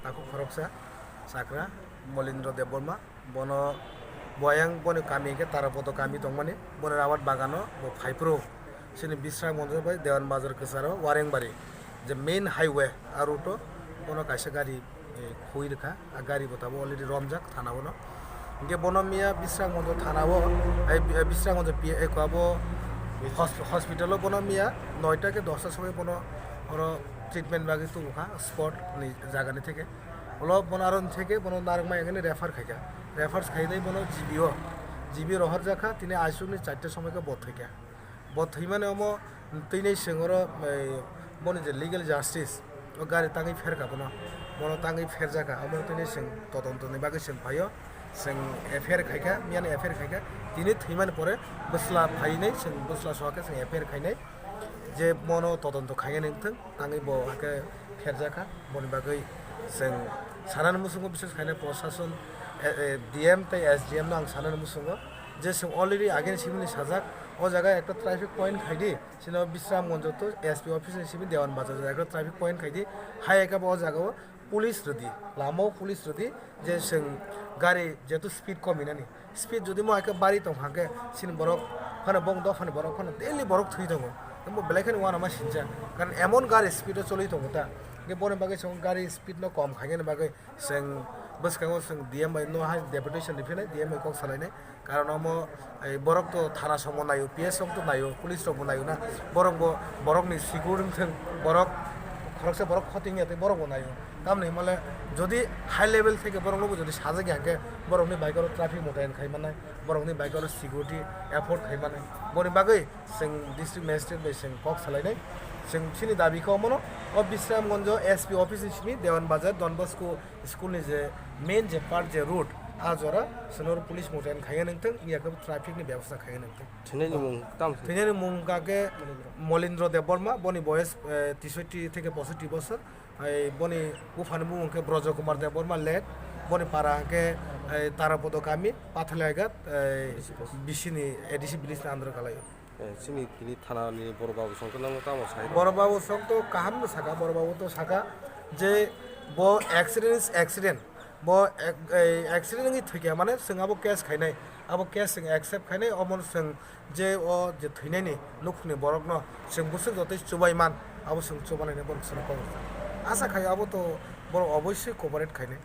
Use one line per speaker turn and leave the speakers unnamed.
taku khoroksa sakra Molindro Deborma bono boyang boni kami ke tarapoto kami tongmani bono rawat bagano bo phaipro sini bisra monjo bai Dewan Bazar kesaro Warengbari je main highway aruto bono kaisa gari khoi rekha gari botabo already romjak thana bono ge bono mia bisra monjo thana bo bisra monjo PA kwabo hospital bono mia 9টা ke 10টার সময় bono oro treatment bagi tungkha spot ni jaga ni থেকে হলো বনারন থেকে বন নারগমা এখানে refer খাইকা refers খাইদাই বন GB রহর জাখা তিনি আইসুনি 4টার সময়কে বত থেকে বত হই মানে অম তিनै সিংহর বনি যে লিগ্যাল জাস্টিস ও গাড়ি তাঙ্গি ফেরকা বন বন তাঙ্গি ফের জাখা অম তিनै সিং তদন্তনি বাকি সিং ফাইও সিং এফআইআর খাইকা মিয়ান এফআইআর খাইকা তিনি থৈমানে পরে বসলা ফাইनै সিং বসলা সহাকে সিং এফআইআর খাইनै যে মনো তদন্ত খাইয়ে নিথং তাঙ্গি ব হাকে ফের জাখা বনি বাকি जों सानान मुसुंगो बिसेस खायनो प्रशासन ডিএম তাই এসডিএম না आं सानान मुसुंगो যে जों अलरेडी आगेन सिमनि साजाक ओ জায়গায় একটা ট্রাফিক পয়েন্ট খাইদি সিনো বিশ্রাম মঞ্জত এসপি অফিসের সিমি দেওয়ান বাজার একটা ট্রাফিক পয়েন্ট খাইদি হাই একাব ও জায়গাও পুলিশ রদি লামাও পুলিশ রদি যে जों গাড়ি যেহেতু স্পিড কমিনানি স্পিড যদি মো একা বাড়ি দं হাকে সিন বরক ফানে বং দ ফানে বরক ফানে ডেইলি বরক থুই দङ মো বেলাইখানি ওয়ান আমা সিনজা কারণ এমন গাড়ি স্পিডে চলি দङ তা ge bone bagai song gari speed no kom khagen bagai seng boskango seng dm by no ha deputation difene dm ko salai nai karon amo ei borok to thana somo nayo ps som to nayo police ro nayo na borok ni siguring theng borok খরকসে borok khoting ate borok nayo kam nei male jodi high level থেকে borok lobo jodi saje ge borok ni bike ro traffic motain khai manai borok ni bike ro security effort khai manai bone bagai seng district magistrate by seng kok salai nai जों सिनि दाबिखौ मनो अ Bishramganj SP office सिमी देवान बाजार डन बस्को school नि जे मेन जे पार्ट जे रूट आजरा सनोर पुलिस मोटाइन खायन नंथं इयाखौ ट्रैफिक नि व्यवस्था खायन नंथं थैनानि मुं काके मलिन्द्र देबबर्मा बनि बयस 63 থেকে 65 বছর এই বনি উফানি মুংকে ব্রজ কুমার দেববর্মা লেট বনি পারাকে তারাপদ কামি পাথলাইগাত বিশিনি ADC বিলিস Andhra কালায়
sini kini thana ni borobabu songto nang tamo sai
বড়বাবু সঙ্গে কাহাম সাকা বড়বাবু তো সাকা যে ব অ্যাক্সিডেন্ট ব অ্যাক্সিডেন্ট থেকে মানে जों আবো কেস খাইনাই আবো কেস जों অ্যাকসেপ্ট খাইনাই অমন जों যে ও যে থৈনাইনি লুকনি বরক ন जों বুসুক যতই চুবাইমান আবো जों চুবানাইনি বরক সন কম আশা খাই আবো তো বড় অবশ্যই কোঅপারেট খাইনাই